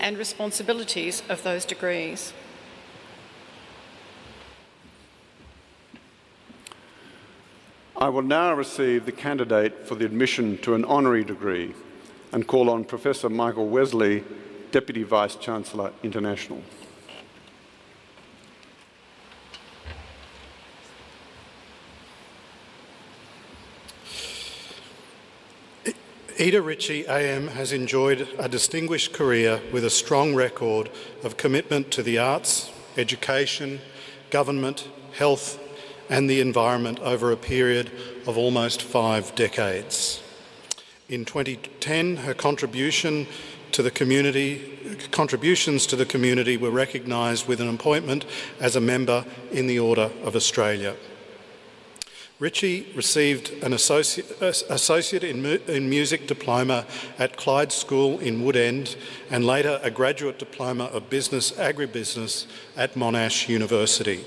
and responsibilities of those degrees. I will now receive the candidate for the admission to an honorary degree and call on Professor Michael Wesley, Deputy Vice-Chancellor, International. Eda Ritchie AM has enjoyed a distinguished career with a strong record of commitment to the arts, education, government, health and the environment over a period of almost 5 decades. In 2010, her contributions to the community were recognised with an appointment as a member in the Order of Australia. Ritchie received an Associate in Music Diploma at Clyde School in Woodend and later a Graduate Diploma of Business Agribusiness at Monash University.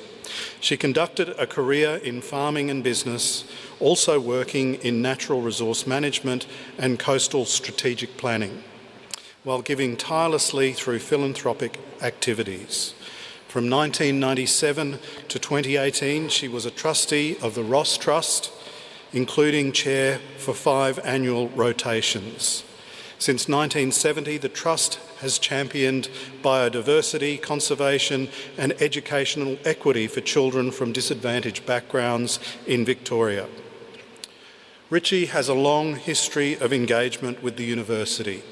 She conducted a career in farming and business, also working in natural resource management and coastal strategic planning, while giving tirelessly through philanthropic activities. From 1997 to 2018, she was a trustee of the Ross Trust, including chair for 5 annual rotations. Since 1970, the Trust has championed biodiversity, conservation and educational equity for children from disadvantaged backgrounds in Victoria. Ritchie has a long history of engagement with the university.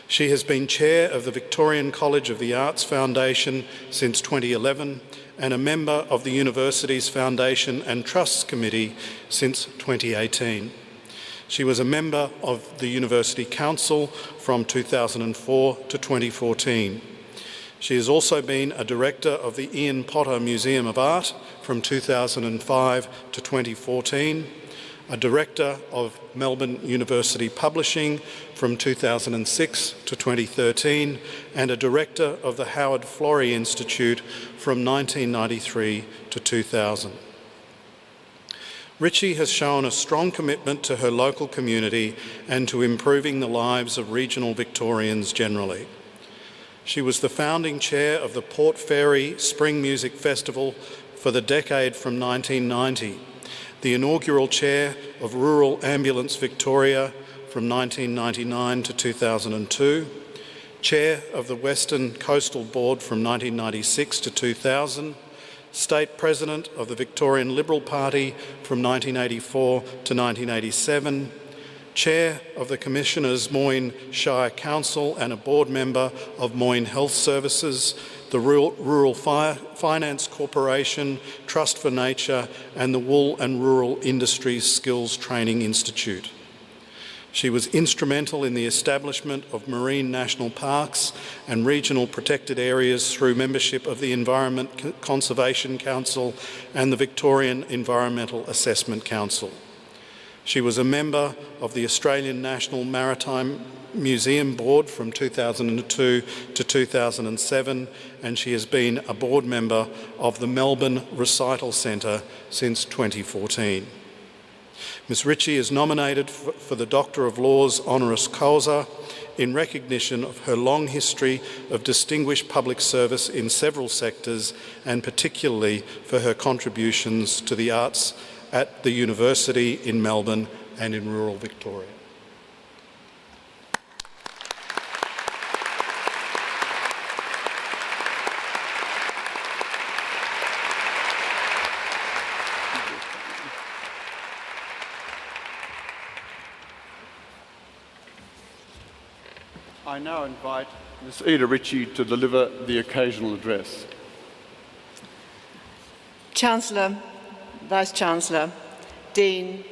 She has been chair of the Victorian College of the Arts Foundation since 2011 and a member of the university's Foundation and Trusts Committee since 2018. She was a member of the University Council from 2004 to 2014. She has also been a director of the Ian Potter Museum of Art from 2005 to 2014, a director of Melbourne University Publishing from 2006 to 2013, and a director of the Howard Florey Institute from 1993 to 2000. Ritchie has shown a strong commitment to her local community and to improving the lives of regional Victorians generally. She was the founding chair of the Port Fairy Spring Music Festival for the decade from 1990, the inaugural chair of Rural Ambulance Victoria from 1999 to 2002, chair of the Western Coastal Board from 1996 to 2000, state president of the Victorian Liberal Party from 1984 to 1987, chair of the Commissioners Moyne Shire Council and a board member of Moyne Health Services, the Rural Finance Corporation, Trust for Nature and the Wool and Rural Industries Skills Training Institute. She was instrumental in the establishment of marine national parks and regional protected areas through membership of the Environment Conservation Council and the Victorian Environmental Assessment Council. She was a member of the Australian National Maritime Museum Board from 2002 to 2007, and she has been a board member of the Melbourne Recital Centre since 2014. Ms Ritchie is nominated for the Doctor of Laws honoris causa in recognition of her long history of distinguished public service in several sectors and particularly for her contributions to the arts at the university in Melbourne and in rural Victoria. I now invite Ms Eda Ritchie to deliver the occasional address. Chancellor, Vice-Chancellor, Dean,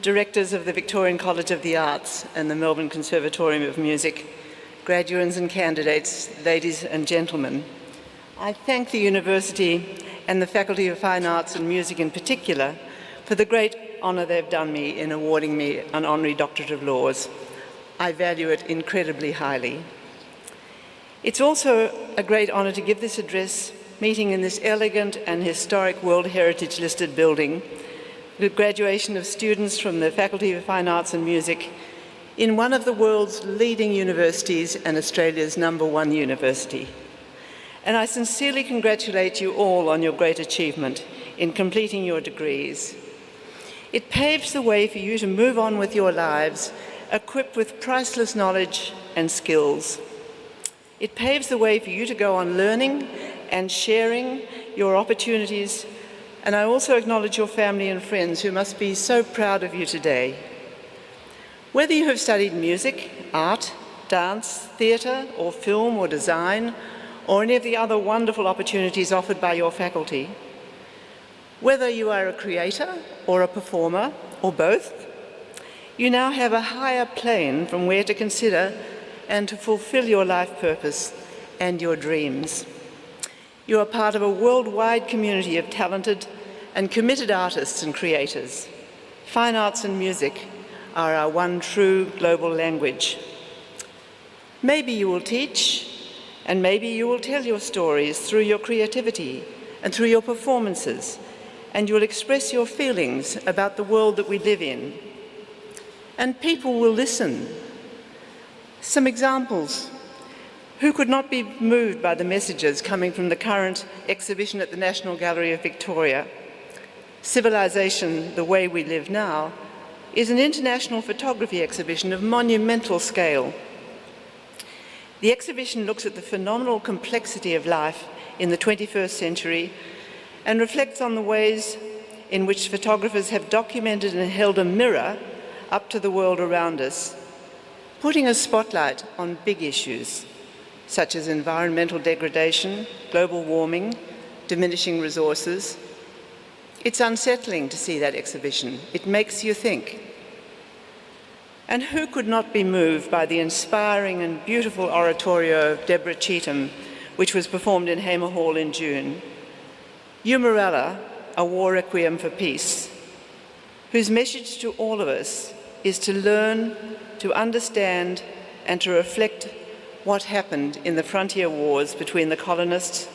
Directors of the Victorian College of the Arts and the Melbourne Conservatorium of Music, graduates and candidates, ladies and gentlemen, I thank the University and the Faculty of Fine Arts and Music in particular for the great honour they've done me in awarding me an honorary Doctorate of Laws. I value it incredibly highly. It's also a great honour to give this address, meeting in this elegant and historic World Heritage listed building, with graduation of students from the Faculty of Fine Arts and Music in one of the world's leading universities and Australia's #1 university. And I sincerely congratulate you all on your great achievement in completing your degrees. It paves the way for you to move on with your lives, equipped with priceless knowledge and skills. It paves the way for you to go on learning and sharing your opportunities, and I also acknowledge your family and friends who must be so proud of you today. Whether you have studied music, art, dance, theatre, or film or design, or any of the other wonderful opportunities offered by your faculty, whether you are a creator or a performer, or both, you now have a higher plane from where to consider and to fulfill your life purpose and your dreams. You are part of a worldwide community of talented and committed artists and creators. Fine arts and music are our one true global language. Maybe you will teach, and maybe you will tell your stories through your creativity and through your performances, and you will express your feelings about the world that we live in. And people will listen. Some examples. Who could not be moved by the messages coming from the current exhibition at the National Gallery of Victoria? Civilization, the Way We Live Now, is an international photography exhibition of monumental scale. The exhibition looks at the phenomenal complexity of life in the 21st century and reflects on the ways in which photographers have documented and held a mirror up to the world around us, putting a spotlight on big issues such as environmental degradation, global warming, diminishing resources. It's unsettling to see that exhibition. It makes you think. And who could not be moved by the inspiring and beautiful oratorio of Deborah Cheetham, which was performed in Hamer Hall in June? Umarella, a war requiem for peace, whose message to all of us is to learn, to understand, and to reflect what happened in the frontier wars between the colonists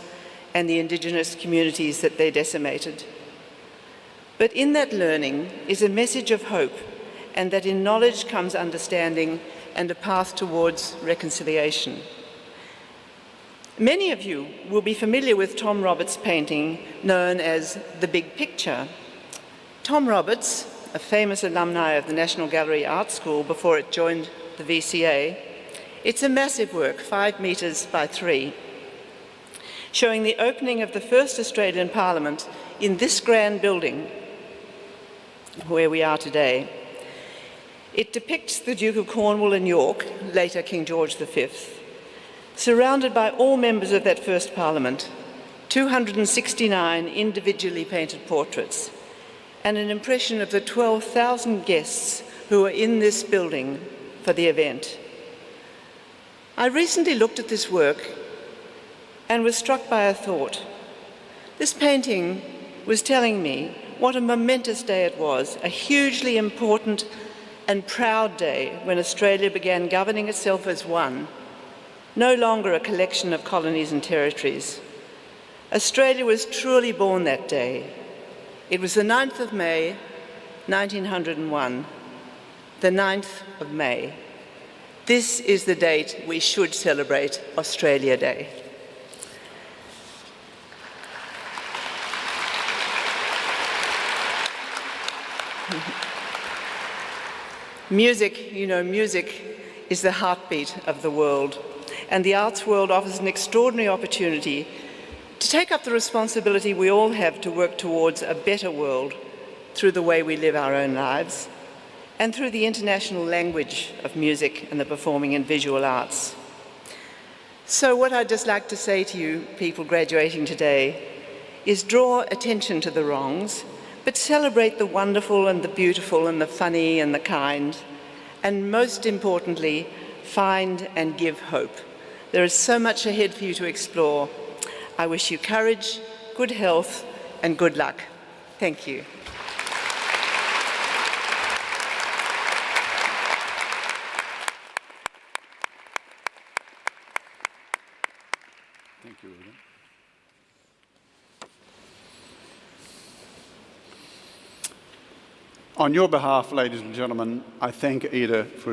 and the Indigenous communities that they decimated. But in that learning is a message of hope, and that in knowledge comes understanding and a path towards reconciliation. Many of you will be familiar with Tom Roberts' painting known as The Big Picture. Tom Roberts, a famous alumni of the National Gallery Art School before it joined the VCA, it's a massive work, 5 metres by 3, showing the opening of the first Australian Parliament in this grand building where we are today. It depicts the Duke of Cornwall and York, later King George V, surrounded by all members of that first Parliament, 269 individually painted portraits, and an impression of the 12,000 guests who were in this building for the event. I recently looked at this work and was struck by a thought. This painting was telling me what a momentous day it was, a hugely important and proud day when Australia began governing itself as one, no longer a collection of colonies and territories. Australia was truly born that day. It was the 9th of May, 1901, the 9th of May. This is the date we should celebrate Australia Day. Music, you know, music is the heartbeat of the world, and the arts world offers an extraordinary opportunity to take up the responsibility we all have to work towards a better world through the way we live our own lives and through the international language of music and the performing and visual arts. So what I'd just like to say to you people graduating today is draw attention to the wrongs, but celebrate the wonderful and the beautiful and the funny and the kind, and most importantly, find and give hope. There is so much ahead for you to explore. I wish you courage, good health, and good luck. Thank you. Thank you, Eda. On your behalf, ladies and gentlemen, I thank Eda for